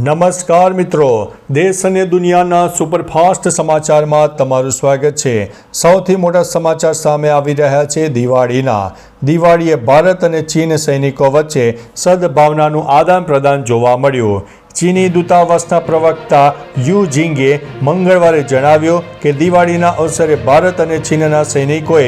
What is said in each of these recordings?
નમસ્કાર મિત્રો, દેશ અને દુનિયાના સુપરફાસ્ટ સમાચારમાં તમારું સ્વાગત છે। સૌથી મોટા સમાચાર સામે આવી રહ્યા છે દિવાળીએ ભારત અને ચીન સૈનિકો વચ્ચે સદભાવનાનું આદાન પ્રદાન જોવા મળ્યું। ચીની દૂતાવાસના પ્રવક્તા યુ જિંગે મંગળવારે જણાવ્યું કે દિવાળીના અવસરે ભારત અને ચીનના સૈનિકોએ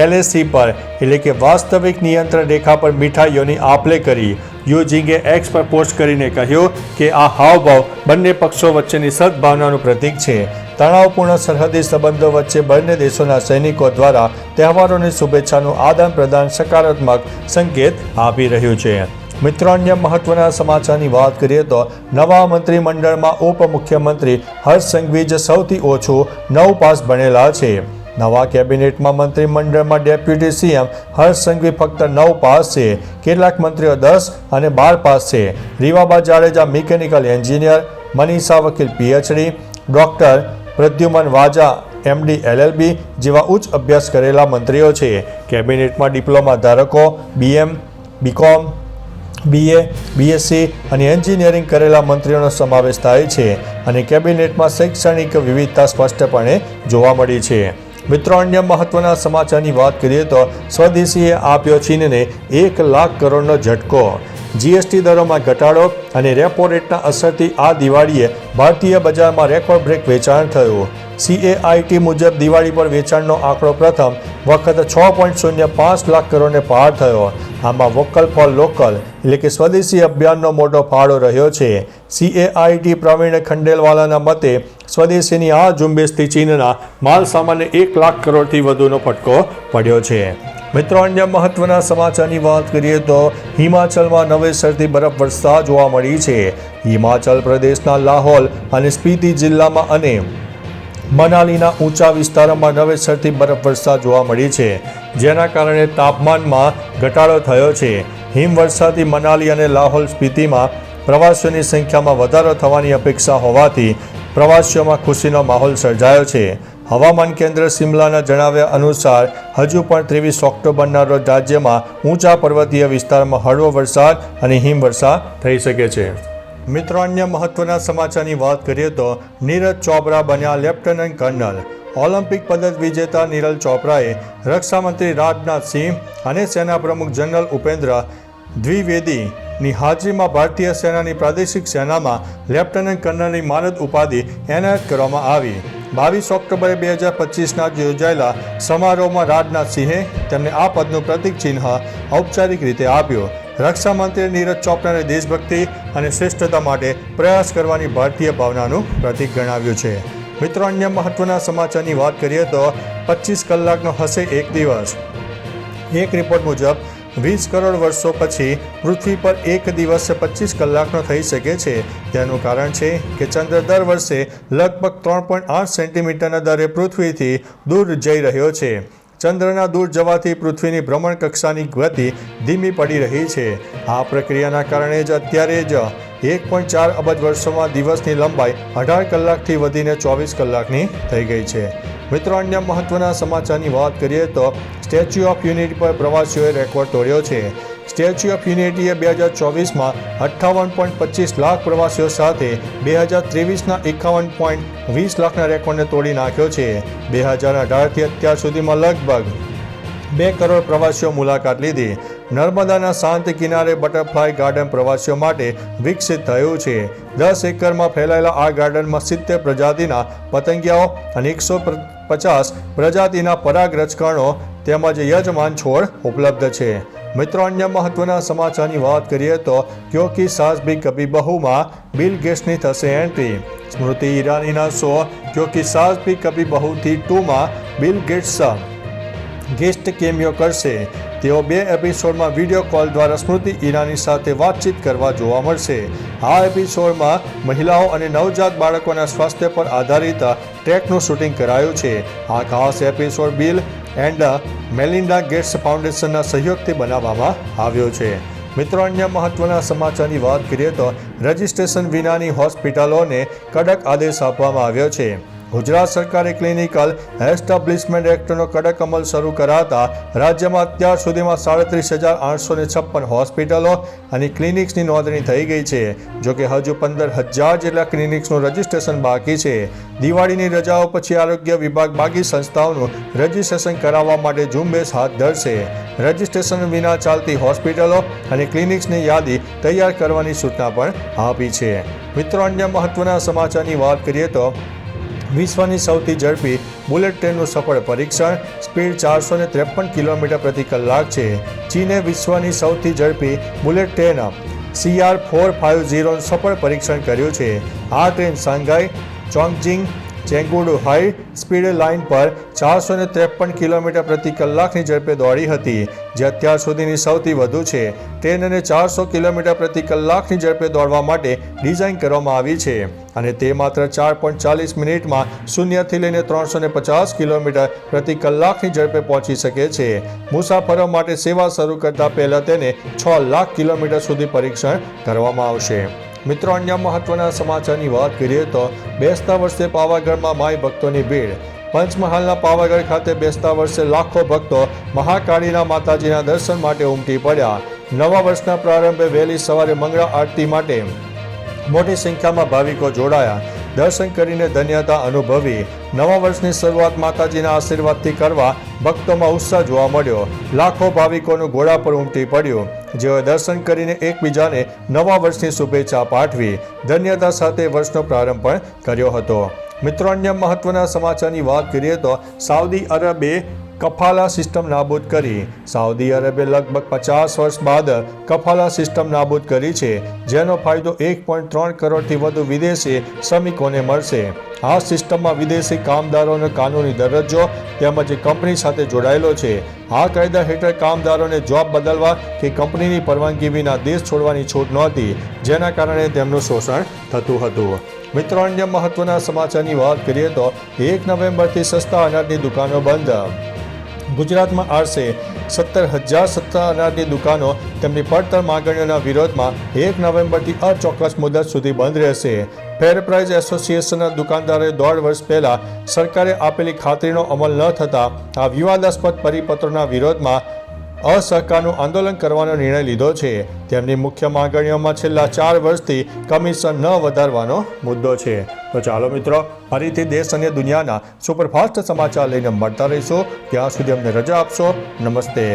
LAC પર એટલે કે વાસ્તવિક નિયંત્રણ રેખા પર મીઠાઈઓની આપ-લે કરી। યુ જિંગે એક્સ પર પોસ્ટ કરીને કહ્યું કે આ હાવભાવ બંને પક્ષો વચ્ચેની સદભાવનાનું પ્રતીક છે। તણાવપૂર્ણ સરહદી સંબંધો વચ્ચે બંને દેશોના સૈનિકો દ્વારા તહેવારોની શુભેચ્છાનું આદાન પ્રદાન સકારાત્મક સંકેત આપી રહ્યું છે। મિત્રો, અન્ય મહત્વના સમાચારની વાત કરીએ તો નવા મંત્રીમંડળમાં ઉપમુખ્યમંત્રી હર્ષ સંઘવી જ સૌથી ઓછું 9 પાસ ભણેલા છે। નવા કેબિનેટમાં મંત્રીમંડળમાં ડેપ્યુટી સીએમ હર્ષ સંઘવી ફક્ત 9 પાસ છે। કેટલાક મંત્રીઓ 10 અને 12 પાસ છે। રીવાબા જાડેજા મિકેનિકલ એન્જિનિયર, મનીષા વકીલ PhD, ડોક્ટર પ્રદ્યુમન વાજા MD LLB જેવા ઉચ્ચ અભ્યાસ કરેલા મંત્રીઓ છે। કેબિનેટમાં ડિપ્લોમા ધારકો, BM, BCom, BA, BSc અને એન્જિનિયરિંગ કરેલા મંત્રીઓનો સમાવેશ થાય છે અને કેબિનેટમાં શૈક્ષણિક વિવિધતા સ્પષ્ટપણે જોવા મળી છે। મિત્રો, અન્ય મહત્વના સમાચારની વાત કરીએ તો સ્વદેશીએ આપ્યો ચીનને 1 લાખ કરોડનો ઝટકો। GST દરોમાં ઘટાડો અને રેપો રેટના અસરથી આ દિવાળીએ ભારતીય બજારમાં રેકોર્ડ બ્રેક વેચાણ થયું। CAIT મુજબ દિવાળી પર વેચાણનો આંકડો પ્રથમ વખત 6.05 લાખ કરોડને પાર થયો। આમાં વોકલ ફોર લોકલ એટલે કે સ્વદેશી અભિયાનનો મોટો ફાળો રહ્યો છે। CAIT પ્રવીણ ખંડેલવાલાના મતે સ્વદેશીની આ ઝુંબેશથી ચીનના માલ સામાનને 1 લાખ કરોડથી વધુનો ફટકો પડ્યો છે। મિત્રો, અન્ય મહત્વના સમાચારની વાત કરીએ તો હિમાચલમાં નવેસરથી બરફવર્ષા જોવા મળી છે। હિમાચલ પ્રદેશના લાહોલ અને સ્પીતિ જિલ્લામાં અને મનાલીના ઊંચા વિસ્તારોમાં નવેસરથી બરફવર્ષા જોવા મળી છે, જેના કારણે તાપમાનમાં ઘટાડો થયો છે। હિમવર્ષાથી મનાલી અને લાહોલ સ્પીતિમાં પ્રવાસીઓની સંખ્યામાં વધારો થવાની અપેક્ષા હોવાથી પ્રવાસીઓમાં ખુશીનો માહોલ સર્જાયો છે। હવામાન કેન્દ્ર સિમલાના જણાવ્યા અનુસાર હજુ પણ 23 ઓક્ટોબરના રોજ રાજ્યમાં ઊંચા પર્વતીય વિસ્તારમાં હળવો વરસાદ અને હિમવર્ષા થઈ શકે છે। મિત્રો, અન્ય મહત્વના સમાચારની વાત કરીએ તો નીરજ ચોપરા બન્યા લેફ્ટનન્ટ કર્નલ। ઓલિમ્પિક પદક વિજેતા નીરજ ચોપરાએ રક્ષામંત્રી રાજનાથસિંહ અને સેના પ્રમુખ જનરલ ઉપેન્દ્ર દ્વિવેદીની હાજરીમાં ભારતીય સેનાની પ્રાદેશિક સેનામાં લેફ્ટનન્ટ કર્નલની માનદ ઉપાધિ એનાયત કરવામાં આવી। 22 ઓક્ટોબરે 2025ના યોજાયેલા સમારોહમાં રાજનાથસિંહે તેમને આ પદનું પ્રતીક ચિહ્ન ઔપચારિક રીતે આપ્યું। રક્ષામંત્રીએ નીરજ ચોપરાને દેશભક્તિ અને શ્રેષ્ઠતા માટે પ્રયાસ કરવાની ભારતીય ભાવનાનું પ્રતીક ગણાવ્યું છે। મિત્રો, અન્ય મહત્વના સમાચારની વાત કરીએ તો 25 કલાકનો હશે એક દિવસ। એક રિપોર્ટ મુજબ 20 કરોડ વર્ષો પછી પૃથ્વી પર એક દિવસ 25 કલાકનો થઈ શકે છે। તેનું કારણ છે કે ચંદ્ર દર વર્ષે લગભગ 3.8 સેન્ટીમીટરના દરે પૃથ્વીથી દૂર જઈ રહ્યો છે। ચંદ્રના દૂર જવાથી પૃથ્વીની ભ્રમણ કક્ષાની ગતિ ધીમી પડી રહી છે। આ પ્રક્રિયાના કારણે જ અત્યારે જ 1.4 અબજ વર્ષોમાં દિવસની લંબાઈ 18 કલાકથી વધીને 24 કલાકની થઈ ગઈ છે। મિત્રો, અન્ય મહત્વના સમાચારની વાત કરીએ તો સ્ટેચ્યુ ઓફ યુનિટી પર પ્રવાસીઓએ રેકોર્ડ તોડ્યો છે। સ્ટેચ્યુ ઓફ યુનિટીએ 2024માં 58.25 લાખ પ્રવાસીઓ સાથે 2023ના 51.20 લાખના રેકોર્ડને તોડી નાખ્યો છે। 2018થી અત્યાર સુધીમાં લગભગ 2 કરોડ પ્રવાસીઓ મુલાકાત લીધી। નર્મદાના શાંત કિનારે બટરફ્લાય ગાર્ડન પ્રવાસીઓ માટે વિકસિત થયું છે। 10 એકરમાં ફેલાયેલા આ ગાર્ડનમાં 70 પ્રજાતિના પતંગિયાઓ અને 150 પ્રજાતિના પરાગરજકણો તેમજ યજમાન છોડ ઉપલબ્ધ છે। મિત્રો, અન્ય મહત્વના સમાચારની વાત કરીએ તો ક્યો કી સાસ ભી કભી બહુમાં બિલ ગેટ્સની થશે એન્ટ્રી। સ્મૃતિ ઈરાનીના શો ક્યો કી સાસ ભી કભી બહુથી 2માં બિલ ગેટ્સ ગેસ્ટ કેમિયો કરશે। તેઓ 2 એપિસોડમાં વિડીયો કોલ દ્વારા સ્મૃતિ ઈરાની સાથે વાતચીત કરવા જોવા મળશે। આ એપિસોડમાં મહિલાઓ અને નવજાત બાળકોના સ્વાસ્થ્ય પર આધારિત ટ્રેકનું શૂટિંગ કરાયું છે। આ ખાસ episode Bill and Melinda Gates ફાઉન્ડેશનના સહયોગથી બનાવવામાં આવ્યો છે। મિત્રો, અન્ય મહત્વના સમાચારની વાત કરીએ તો રજિસ્ટ્રેશન વિનાની હોસ્પિટલોને કડક આદેશ આપવામાં આવ્યો છે। ગુજરાત સરકારે ક્લિનિકલ એસ્ટાબ્લિશમેન્ટ એક્ટનો કડક અમલ શરૂ કરાતા રાજ્યમાં અત્યાર સુધીમાં 37,856 હોસ્પિટલો અને ક્લિનિક્સની નોંધણી થઈ ગઈ છે. જોકે હજુ 15,000 જેટલા ક્લિનિક્સનું રજિસ્ટ્રેશન બાકી છે. દિવાળીની રજાઓ પછી આરોગ્ય વિભાગ બાકી સંસ્થાઓનું રજિસ્ટ્રેશન કરાવવા માટે ઝુંબેશ હાથ ધરશે. રજિસ્ટ્રેશન વિના ચાલતી હોસ્પિટલો અને ક્લિનિક્સની યાદી તૈયાર કરવાની સૂચના પણ આપી છે. મિત્રો, અન્ય મહત્વના સમાચારની વાત કરીએ તો વિશ્વની સૌથી ઝડપી બુલેટ ટ્રેનનું સફળ પરીક્ષણ. સ્પીડ 453 કિલોમીટર પ્રતિ કલાક છે. ચીને વિશ્વની સૌથી ઝડપી બુલેટ ટ્રેન CR450નું સફળ પરીક્ષણ કર્યું છે. આ train Shanghai Chongqing Chengdu high speed line પર 453 કિલોમીટર પ્રતિ કલાકની ઝડપે દોડી હતી, જે અત્યાર સુધીની સૌથી વધુ છે. ટ્રેનને 400 કિલોમીટર પ્રતિ કલાકની ઝડપે દોડવા માટે ડિઝાઇન કરવામાં આવી છે અને તે માત્ર 4.40 મિનિટમાં શૂન્યથી લઈને 350 કિલોમીટર પ્રતિ કલાકની ઝડપે પહોંચી શકે છે. મુસાફરો માટે સેવા શરૂ કરતા પહેલા તેને 6 લાખ કિલોમીટર સુધી પરીક્ષણ કરવામાં આવશે. મિત્રો, અન્ય મહત્વના સમાચારની વાત કરીએ તો બેસતા વર્ષે પાવાગઢમાં માઈ ભક્તોની ભીડ. પંચમહાલના પાવાગઢ ખાતે બેસતા વર્ષે લાખો ભક્તો મહાકાળીના માતાજીના દર્શન માટે ઉમટી પડ્યા. નવા વર્ષના પ્રારંભે વહેલી સવારે મંગળા આરતી માટે મોટી સંખ્યામાં ભાવિકો જોડાયા. દર્શન કરીને ધન્યતા અનુભવી. નવા વર્ષની શરૂઆત માતાજીના આશીર્વાદથી કરવા ભક્તોમાં ઉત્સાહ જોવા મળ્યો. લાખો ભાવિકોનું ઘોડા પર ઉમટી પડ્યું, જેઓએ દર્શન કરીને એકબીજાને નવા વર્ષની શુભેચ્છા પાઠવી. ધન્યતા સાથે વર્ષનો પ્રારંભ પણ કર્યો હતો. મિત્રો, અન્ય મહત્વના સમાચારની વાત કરીએ તો સાઉદી અરબે કફાલા સિસ્ટમ નાબૂદ કરી. સાઉદી અરબે લગભગ 50 વર્ષ બાદ કફાલા સિસ્ટમ નાબૂદ કરી છે, જેનો ફાયદો 1.3 કરોડથી વધુ વિદેશી શ્રમિકોને મળશે. આ સિસ્ટમમાં વિદેશી કામદારોનો કાનૂની દરજ્જો તેમજ કંપની સાથે જોડાયેલો છે. આ કાયદા હેઠળ કામદારોને જોબ બદલવા કે કંપનીની પરવાનગી વિના દેશ છોડવાની છૂટ નહોતી, જેના કારણે તેમનું શોષણ થતું હતું. મિત્રો, અન્ય મહત્વના સમાચારની વાત કરીએ તો 1 નવેમ્બરથી સસ્તા અનાજની દુકાનો બંધ. ગુજરાતમાં આશરે 17,000 સસ્તા અનાજની દુકાનો તેમની પડતર માંગણીઓના વિરોધમાં 1 નવેમ્બરથી અચોક્કસ મુદત સુધી બંધ રહેશે. ફેર પ્રાઇસ એસોસિએશનના દુકાનદારોએ 1.5 વર્ષ પહેલા સરકારે આપેલી ખાતરીનો અમલ ન થતાં આ વિવાદાસ્પદ પરિપત્રોના વિરોધમાં અસહકારનું આંદોલન કરવાનો નિર્ણય લીધો છે. તેમની મુખ્ય માંગણીઓમાં છેલ્લા 4 વર્ષથી કમિશન ન વધારવાનો મુદ્દો છે. તો ચાલો મિત્રો, ફરીથી દેશ અને દુનિયાના સુપરફાસ્ટ સમાચાર લઈને મળતા રહીશું. ત્યાં સુધી અમને રજા આપશો. નમસ્તે.